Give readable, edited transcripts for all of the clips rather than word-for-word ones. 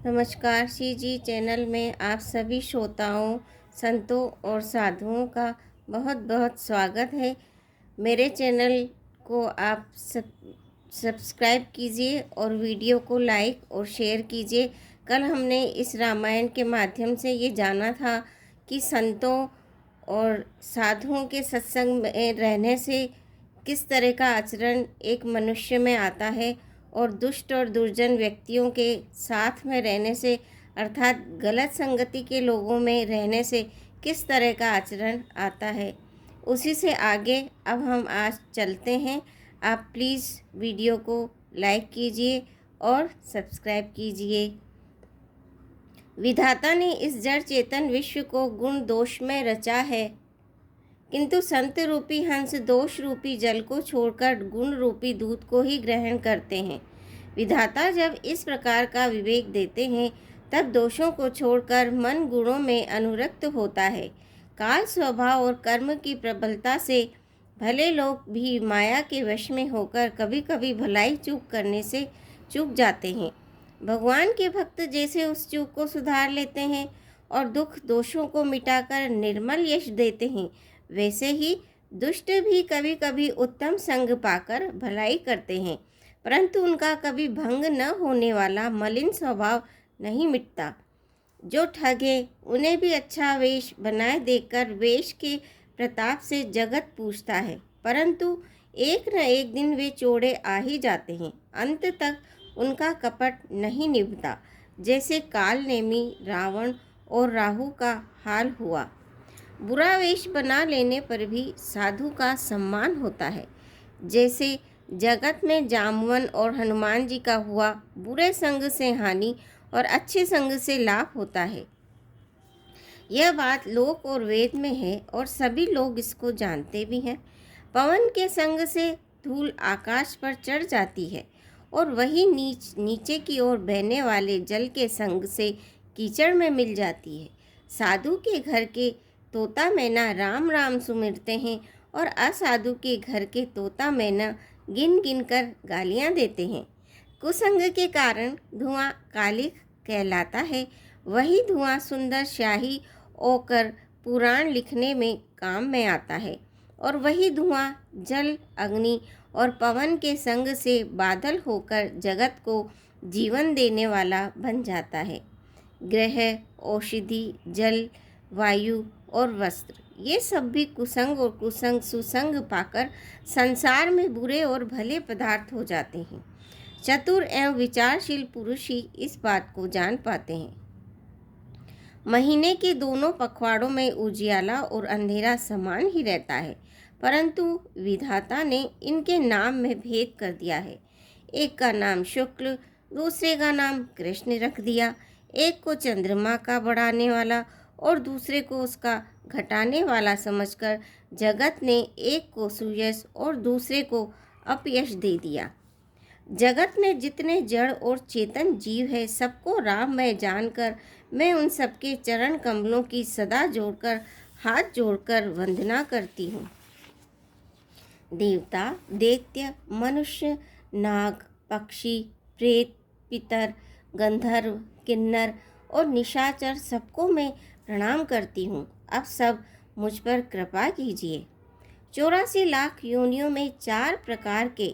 नमस्कार श्री जी चैनल में आप सभी श्रोताओं, संतों और साधुओं का बहुत बहुत स्वागत है। मेरे चैनल को आप सब्सक्राइब कीजिए और वीडियो को लाइक और शेयर कीजिए। कल हमने इस रामायण के माध्यम से ये जाना था कि संतों और साधुओं के सत्संग में रहने से किस तरह का आचरण एक मनुष्य में आता है और दुष्ट और दुर्जन व्यक्तियों के साथ में रहने से अर्थात गलत संगति के लोगों में रहने से किस तरह का आचरण आता है। उसी से आगे अब हम आज चलते हैं। आप प्लीज़ वीडियो को लाइक कीजिए और सब्सक्राइब कीजिए। विधाता ने इस जड़ चेतन विश्व को गुण दोष में रचा है, किंतु संत रूपी हंस दोष रूपी जल को छोड़कर गुण रूपी दूध को ही ग्रहण करते हैं। विधाता जब इस प्रकार का विवेक देते हैं तब दोषों को छोड़कर मन गुणों में अनुरक्त होता है। काल स्वभाव और कर्म की प्रबलता से भले लोग भी माया के वश में होकर कभी कभी भलाई चूक करने से चूक जाते हैं। भगवान के भक्त जैसे उस चूक को सुधार लेते हैं और दुख दोषों को मिटाकर निर्मल यश देते हैं, वैसे ही दुष्ट भी कभी कभी उत्तम संग पाकर भलाई करते हैं, परंतु उनका कभी भंग न होने वाला मलिन स्वभाव नहीं मिटता। जो ठगे उन्हें भी अच्छा वेश बनाए देकर वेश के प्रताप से जगत पूछता है, परंतु एक न एक दिन वे चोड़े आ ही जाते हैं। अंत तक उनका कपट नहीं निभता, जैसे काल नेमी रावण और राहु का हाल हुआ। बुरा वेश बना लेने पर भी साधु का सम्मान होता है, जैसे जगत में जामवन और हनुमान जी का हुआ। बुरे संग से हानि और अच्छे संग से लाभ होता है। यह बात लोक और वेद में है और सभी लोग इसको जानते भी हैं। पवन के संग से धूल आकाश पर चढ़ जाती है और वही नीचे की ओर बहने वाले जल के संग से कीचड़ में मिल जाती है। साधु के घर के तोता मैना राम राम सुमिरते हैं और असाधु के घर के तोता मैना गिन गिन कर गालियाँ देते हैं। कुसंग के कारण धुआं कालिख कहलाता है। वही धुआं सुंदर स्याही होकर पुराण लिखने में काम में आता है और वही धुआं जल अग्नि और पवन के संग से बादल होकर जगत को जीवन देने वाला बन जाता है। ग्रह, औषधि, जल, वायु और वस्त्र, ये सब भी कुसंग और कुसंग सुसंग पाकर संसार में बुरे और भले पदार्थ हो जाते हैं। चतुर एवं विचारशील पुरुष ही इस बात को जान पाते हैं। महीने के दोनों पखवाड़ों में उजियाला और अंधेरा समान ही रहता है, परंतु विधाता ने इनके नाम में भेद कर दिया है। एक का नाम शुक्ल, दूसरे का नाम कृष्ण रख दिया। एक को चंद्रमा का बढ़ाने वाला और दूसरे को उसका घटाने वाला समझकर जगत ने एक को सुयश और दूसरे को अपयश दे दिया। जगत में जितने जड़ और चेतन जीव है, सबको राम मैं जानकर मैं उन सबके चरण कमलों की सदा जोड़कर हाथ जोड़कर वंदना करती हूँ। देवता, दैत्य, मनुष्य, नाग, पक्षी, प्रेत, पितर, गंधर्व, किन्नर और निशाचर सबको मैं प्रणाम करती हूँ। अब सब मुझ पर कृपा कीजिए। 84 लाख योनियों में 4 प्रकार के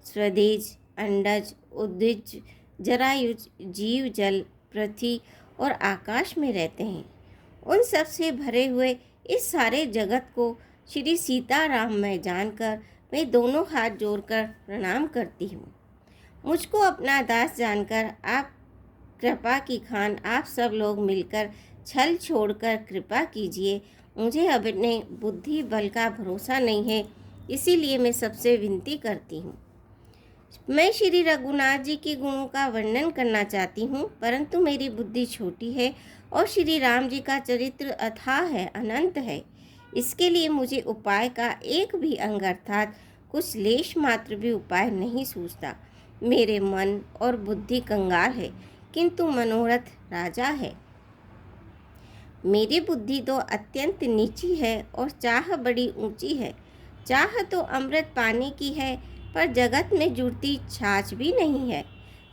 स्वदेज, अंडज, उद्भिज, जरायुज जीव जल, पृथ्वी और आकाश में रहते हैं। उन सब से भरे हुए इस सारे जगत को श्री सीताराम मैं जानकर मैं दोनों हाथ जोड़कर प्रणाम करती हूँ। मुझको अपना दास जानकर आप कृपा की खान आप सब लोग मिलकर छल छोड़कर कृपा कीजिए। मुझे अपने बुद्धि बल का भरोसा नहीं है, इसीलिए मैं सबसे विनती करती हूँ। मैं श्री रघुनाथ जी के गुणों का वर्णन करना चाहती हूँ, परंतु मेरी बुद्धि छोटी है और श्री राम जी का चरित्र अथाह है, अनंत है। इसके लिए मुझे उपाय का एक भी अंग अर्थात कुछ लेश मात्र भी उपाय नहीं सूझता। मेरे मन और बुद्धि कंगाल है, किंतु मनोरथ राजा है। मेरी बुद्धि तो अत्यंत नीची है और चाह बड़ी ऊंची है। चाह तो अमृत पाने की है, पर जगत में जुड़ती छाछ भी नहीं है।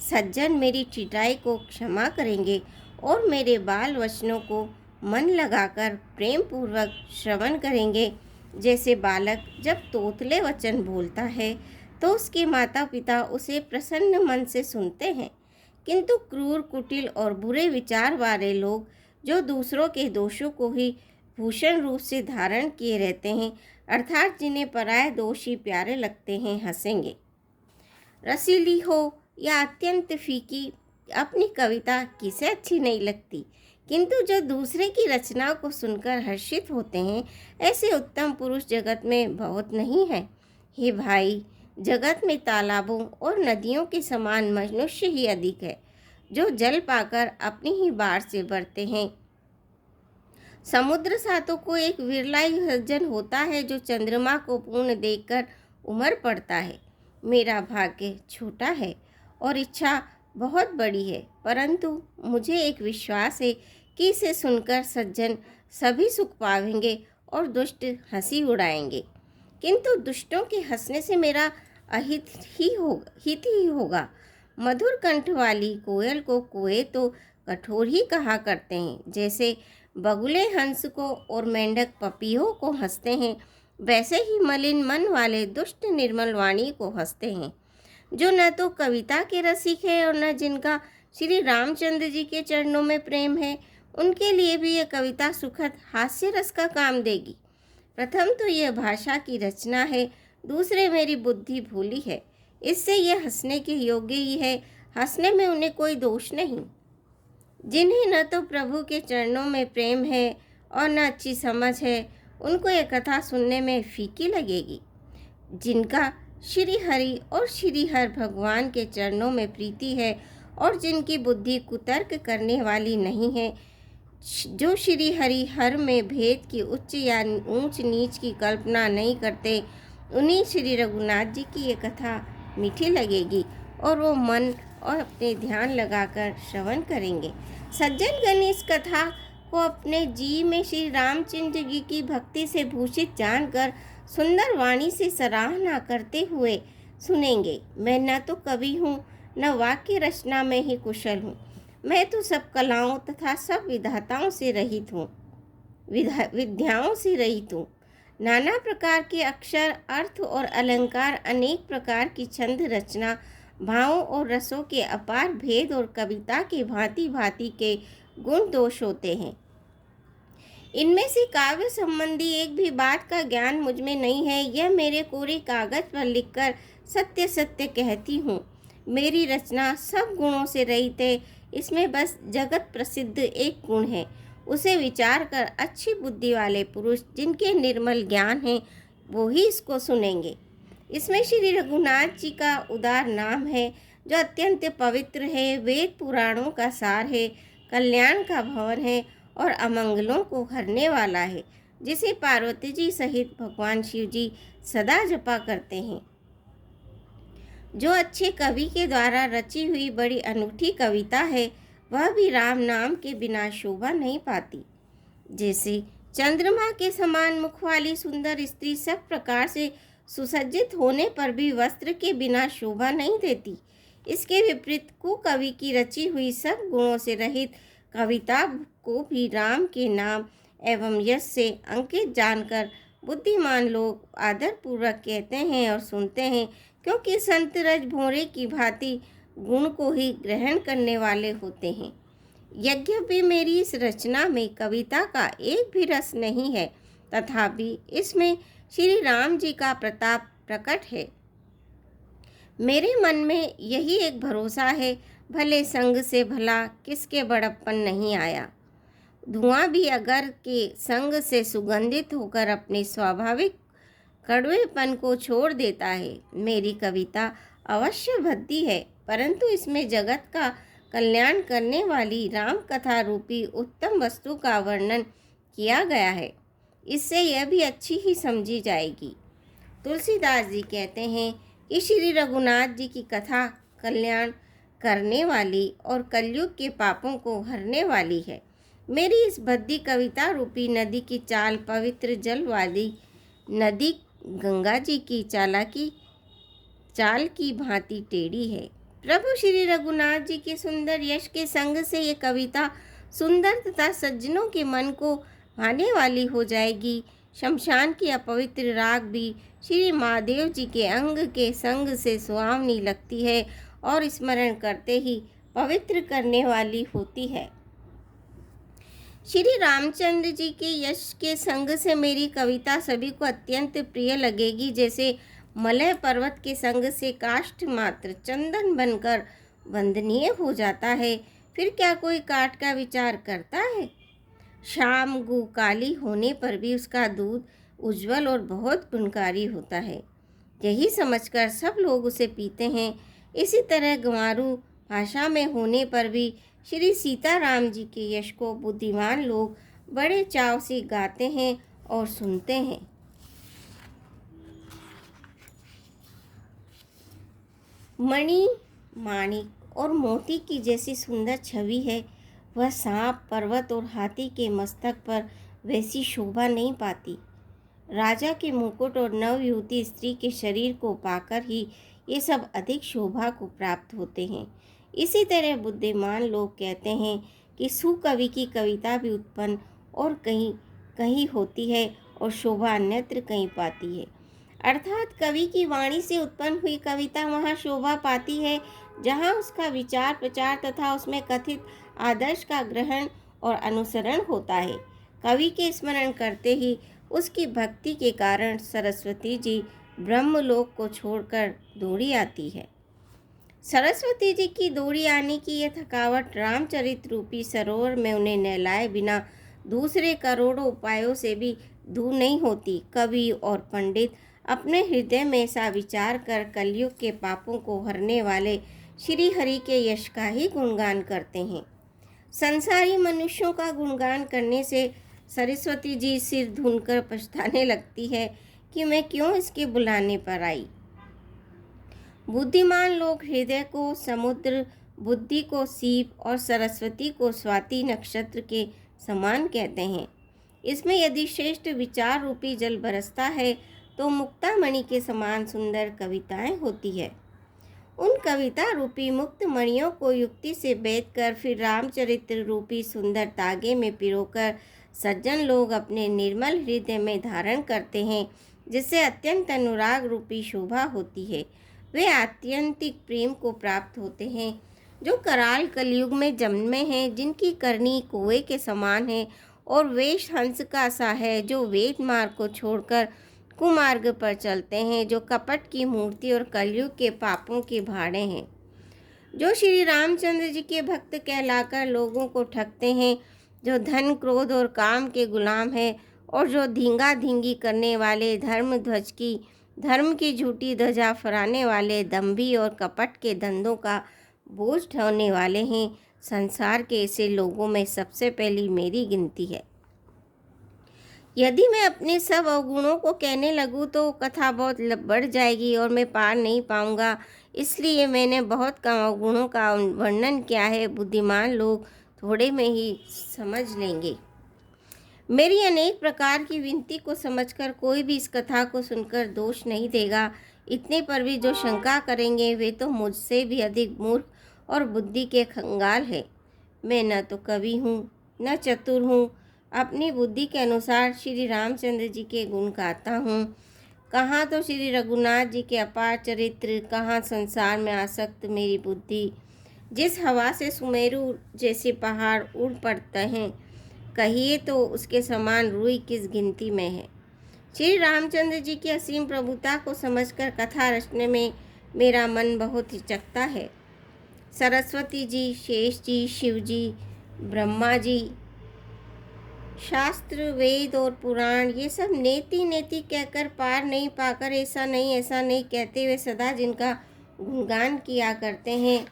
सज्जन मेरी चिटाई को क्षमा करेंगे और मेरे बाल वचनों को मन लगाकर प्रेम पूर्वक श्रवण करेंगे। जैसे बालक जब तोतले वचन बोलता है तो उसके माता पिता उसे प्रसन्न मन से सुनते हैं, किंतु क्रूर, कुटिल और बुरे विचार वाले लोग जो दूसरों के दोषों को ही भूषण रूप से धारण किए रहते हैं, अर्थात जिन्हें पराये दोष ही प्यारे लगते हैं, हंसेंगे। रसीली हो या अत्यंत फीकी, अपनी कविता किसे अच्छी नहीं लगती, किंतु जो दूसरे की रचना को सुनकर हर्षित होते हैं, ऐसे उत्तम पुरुष जगत में बहुत नहीं है। हे भाई, जगत में तालाबों और नदियों के समान मनुष्य ही अधिक है, जो जल पाकर अपनी ही बाढ़ से बढ़ते हैं। समुद्र सा तो कोई एक विरला ही सज्जन होता है जो चंद्रमा को पूर्ण देखकर उमड़ पड़ता है। मेरा भाग्य छोटा है और इच्छा बहुत बड़ी है, परंतु मुझे एक विश्वास है कि इसे सुनकर सज्जन सभी सुख पाएंगे और दुष्ट हंसी उड़ाएंगे, किंतु दुष्टों के हंसने से मेरा हित ही होगा। मधुर कंठ वाली कोयल को कोए तो कठोर ही कहा करते हैं। जैसे बगुले हंस को और मेंढक पपीहों को हंसते हैं, वैसे ही मलिन मन वाले दुष्ट निर्मल वाणी को हंसते हैं। जो न तो कविता के रसिक है और न जिनका श्री रामचंद्र जी के चरणों में प्रेम है, उनके लिए भी यह कविता सुखद हास्य रस का काम देगी। प्रथम तो यह भाषा की रचना है, दूसरे मेरी बुद्धि भूली है, इससे यह हंसने के योग्य ही है। हंसने में उन्हें कोई दोष नहीं। जिन्हें न तो प्रभु के चरणों में प्रेम है और न अच्छी समझ है, उनको यह कथा सुनने में फीकी लगेगी। जिनका श्री हरि और श्री हर भगवान के चरणों में प्रीति है और जिनकी बुद्धि कुतर्क करने वाली नहीं है, जो श्री हरि हर में भेद की उच्च या ऊंच नीच की कल्पना नहीं करते, उन्हीं श्री रघुनाथ जी की ये कथा मीठी लगेगी और वो मन और अपने ध्यान लगाकर श्रवण करेंगे। सज्जन गण इस कथा को अपने जी में श्री रामचंद्र जी की भक्ति से भूषित जानकर सुंदर वाणी से सराहना करते हुए सुनेंगे। मैं न तो कवि हूँ, न वाक्य रचना में ही कुशल हूँ। मैं तो सब कलाओं तथा सब विधाताओं से रहित हूँ, विद्याओं से रहित हूँ। नाना प्रकार के अक्षर, अर्थ और अलंकार, अनेक प्रकार की छंद रचना, भावों और रसों के अपार भेद और कविता के भांति भांति के गुण दोष होते हैं। इनमें से काव्य संबंधी एक भी बात का ज्ञान मुझ में नहीं है। यह मेरे कोरे कागज पर लिखकर सत्य सत्य कहती हूँ। मेरी रचना सब गुणों से रहित है। इसमें बस जगत प्रसिद्ध एक गुण है, उसे विचार कर अच्छी बुद्धि वाले पुरुष जिनके निर्मल ज्ञान है वो ही इसको सुनेंगे। इसमें श्री रघुनाथ जी का उदार नाम है, जो अत्यंत पवित्र है, वेद पुराणों का सार है, कल्याण का भवन है और अमंगलों को हरने वाला है, जिसे पार्वती जी सहित भगवान शिव जी सदा जपा करते हैं। जो अच्छे कवि के द्वारा रची हुई बड़ी अनूठी कविता है, वह भी राम नाम के बिना शोभा नहीं पाती। जैसे चंद्रमा के समान मुख वाली सुंदर स्त्री सब प्रकार से सुसज्जित होने पर भी वस्त्र के बिना शोभा नहीं देती, इसके विपरीत कुकवि की रची हुई सब गुणों से रहित कविता को भी राम के नाम एवं यश से अंकित जानकर बुद्धिमान लोग आदर पूर्वक कहते हैं और सुनते हैं, क्योंकि संत रज भोरे की भांति गुण को ही ग्रहण करने वाले होते हैं। यद्यपि मेरी इस रचना में कविता का एक भी रस नहीं है, तथापि इसमें श्री राम जी का प्रताप प्रकट है। मेरे मन में यही एक भरोसा है, भले संग से भला किसके बड़प्पन नहीं आया। धुआं भी अगर के संग से सुगंधित होकर अपने स्वाभाविक कड़वेपन को छोड़ देता है। मेरी कविता अवश्य भद्दी है, परंतु इसमें जगत का कल्याण करने वाली राम कथा रूपी उत्तम वस्तु का वर्णन किया गया है। इससे यह भी अच्छी ही समझी जाएगी। तुलसीदास जी कहते हैं कि श्री रघुनाथ जी की कथा कल्याण करने वाली और कलयुग के पापों को हरने वाली है। मेरी इस भद्दी कविता रूपी नदी की चाल पवित्र जल वाली नदी गंगा जी की चाल की भांति टेढ़ी है। प्रभु श्री रघुनाथ जी के सुंदर यश के संग से ये कविता सुंदर तथा सज्जनों के मन को भाने वाली हो जाएगी। शमशान की अपवित्र राग भी श्री महादेव जी के अंग के संग से सुहावनी लगती है और स्मरण करते ही पवित्र करने वाली होती है। श्री रामचंद्र जी के यश के संग से मेरी कविता सभी को अत्यंत प्रिय लगेगी, जैसे मलय पर्वत के संग से काष्ठ मात्र चंदन बनकर वंदनीय हो जाता है। फिर क्या कोई काठ का विचार करता है? शाम गू काली होने पर भी उसका दूध उज्जवल और बहुत गुणकारी होता है, यही समझकर सब लोग उसे पीते हैं। इसी तरह गंवारू भाषा में होने पर भी श्री सीताराम जी के यश को बुद्धिमान लोग बड़े चाव से गाते हैं और सुनते हैं। मणि, माणिक और मोती की जैसी सुंदर छवि है, वह सांप, पर्वत और हाथी के मस्तक पर वैसी शोभा नहीं पाती। राजा के मुकुट और नवयुवती स्त्री के शरीर को पाकर ही ये सब अधिक शोभा को प्राप्त होते हैं। इसी तरह बुद्धिमान लोग कहते हैं कि सुकवि की कविता भी उत्पन्न और कहीं कहीं होती है और शोभा अन्यत्र कहीं पाती है। अर्थात कवि की वाणी से उत्पन्न हुई कविता वहाँ शोभा पाती है जहाँ उसका विचार प्रचार तथा उसमें कथित आदर्श का ग्रहण और अनुसरण होता है। कवि के स्मरण करते ही उसकी भक्ति के कारण सरस्वती जी ब्रह्मलोक को छोड़कर दौड़ी आती है। सरस्वती जी की दौड़ी आने की यह थकावट रामचरित रूपी सरोवर में उन्हें नहलाए बिना दूसरे करोड़ों उपायों से भी दूर नहीं होती। कवि और पंडित अपने हृदय में ऐसा विचार कर कलयुग के पापों को हरने वाले श्री हरि के यश का ही गुणगान करते हैं। संसारी मनुष्यों का गुणगान करने से सरस्वती जी सिर धुनकर पछताने लगती है कि मैं क्यों इसके बुलाने पर आई। बुद्धिमान लोग हृदय को समुद्र, बुद्धि को सीप और सरस्वती को स्वाति नक्षत्र के समान कहते हैं। इसमें यदि श्रेष्ठ विचार रूपी जल बरसता है तो मुक्तामणि के समान सुंदर कविताएं होती है। उन कविता रूपी मुक्त मणियों को युक्ति से बेच कर फिर रामचरित्र रूपी सुंदर तागे में पिरोकर सज्जन लोग अपने निर्मल हृदय में धारण करते हैं, जिससे अत्यंत अनुराग रूपी शोभा होती है। वे आत्यंतिक प्रेम को प्राप्त होते हैं जो कराल कलयुग में जन्मे हैं, जिनकी करनी कुएं के समान है और वेश हंस का सा है, जो वेद मार्ग को छोड़कर कुमार्ग पर चलते हैं, जो कपट की मूर्ति और कलयुग के पापों के भाड़े हैं, जो श्री रामचंद्र जी के भक्त कहलाकर लोगों को ठगते हैं, जो धन क्रोध और काम के गुलाम है और जो धींगा धींगी करने वाले धर्म की झूठी ध्वजा फहराने वाले दंभी और कपट के धंधों का बोझ ढोने वाले हैं। संसार के ऐसे लोगों में सबसे पहली मेरी गिनती है। यदि मैं अपने सब अवगुणों को कहने लगूँ तो कथा बहुत बढ़ जाएगी और मैं पार नहीं पाऊँगा, इसलिए मैंने बहुत कम अवगुणों का वर्णन किया है। बुद्धिमान लोग थोड़े में ही समझ लेंगे। मेरी अनेक प्रकार की विनती को समझकर कोई भी इस कथा को सुनकर दोष नहीं देगा। इतने पर भी जो शंका करेंगे वे तो मुझसे भी अधिक मूर्ख और बुद्धि के खंगाल है। मैं न तो कवि हूँ न चतुर हूँ, अपनी बुद्धि के अनुसार श्री रामचंद्र जी के गुण गाता हूँ। कहाँ तो श्री रघुनाथ जी के अपार चरित्र, कहाँ संसार में आसक्त मेरी बुद्धि। जिस हवा से सुमेरु जैसे पहाड़ उड़ पड़ते हैं, कहिए तो उसके समान रूई किस गिनती में है। श्री रामचंद्र जी की असीम प्रभुता को समझकर कथा रचने में मेरा मन बहुत हिचकता है। सरस्वती जी, शेष जी, शिव जी, ब्रह्मा जी, शास्त्र, वेद और पुराण ये सब नेति नेति कहकर पार नहीं पाकर ऐसा नहीं कहते हुए सदा जिनका गुणगान किया करते हैं।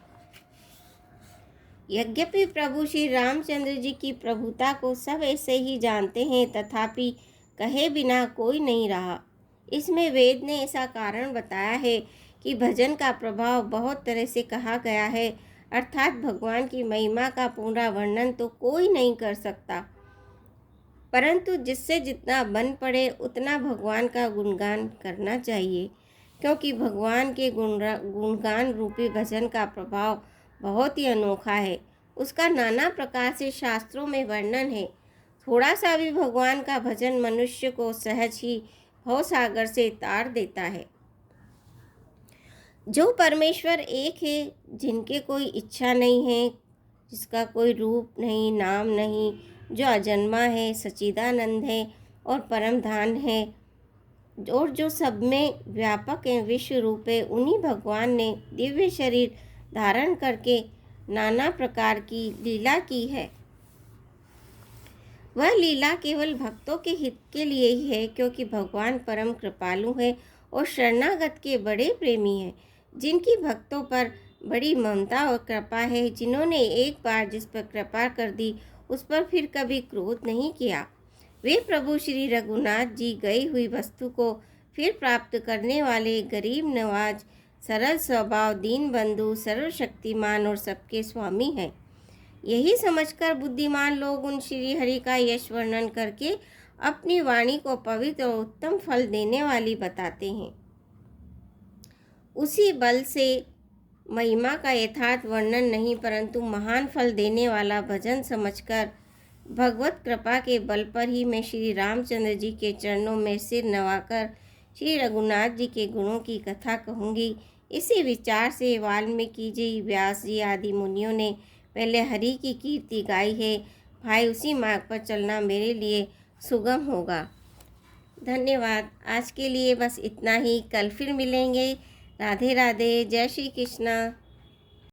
यद्यपि प्रभु श्री रामचंद्र जी की प्रभुता को सब ऐसे ही जानते हैं, तथापि कहे बिना कोई नहीं रहा। इसमें वेद ने ऐसा कारण बताया है कि भजन का प्रभाव बहुत तरह से कहा गया है, अर्थात भगवान की महिमा का पूरा वर्णन तो कोई नहीं कर सकता, परंतु जिससे जितना बन पड़े उतना भगवान का गुणगान करना चाहिए। क्योंकि भगवान के गुणगान रूपी भजन का प्रभाव बहुत ही अनोखा है। उसका नाना प्रकार से शास्त्रों में वर्णन है। थोड़ा सा भी भगवान का भजन मनुष्य को सहज ही भवसागर से तार देता है। जो परमेश्वर एक है, जिनके कोई इच्छा नहीं है, जिसका कोई रूप नहीं, नाम नहीं, जो अजन्मा है, सच्चिदानंद है और परम धाम है, और जो सब में व्यापक है, विश्व रूप है, उन्हीं भगवान ने दिव्य शरीर धारण करके नाना प्रकार की लीला की है। वह लीला केवल भक्तों के हित के लिए ही है, क्योंकि भगवान परम कृपालु है और शरणागत के बड़े प्रेमी हैं, जिनकी भक्तों पर बड़ी ममता और कृपा है, जिन्होंने एक बार जिस पर कृपा कर दी उस पर फिर कभी क्रोध नहीं किया। वे प्रभु श्री रघुनाथ जी गई हुई वस्तु को फिर प्राप्त करने वाले गरीब नवाज, सरल स्वभाव, दीन बंधु, सर्वशक्तिमान और सबके स्वामी हैं। यही समझकर बुद्धिमान लोग उन श्री हरि का यश वर्णन करके अपनी वाणी को पवित्र और उत्तम फल देने वाली बताते हैं। उसी बल से महिमा का यथार्थ वर्णन नहीं, परंतु महान फल देने वाला भजन समझकर भगवत कृपा के बल पर ही मैं श्री रामचंद्र जी के चरणों में सिर नवाकर श्री रघुनाथ जी के गुणों की कथा कहूँगी। इसी विचार से वाल्मीकि जी, व्यास जी आदि मुनियों ने पहले हरि की कीर्ति गाई है। भाई, उसी मार्ग पर चलना मेरे लिए सुगम होगा। धन्यवाद। आज के लिए बस इतना ही। कल फिर मिलेंगे। राधे राधे। जय श्री कृष्णा।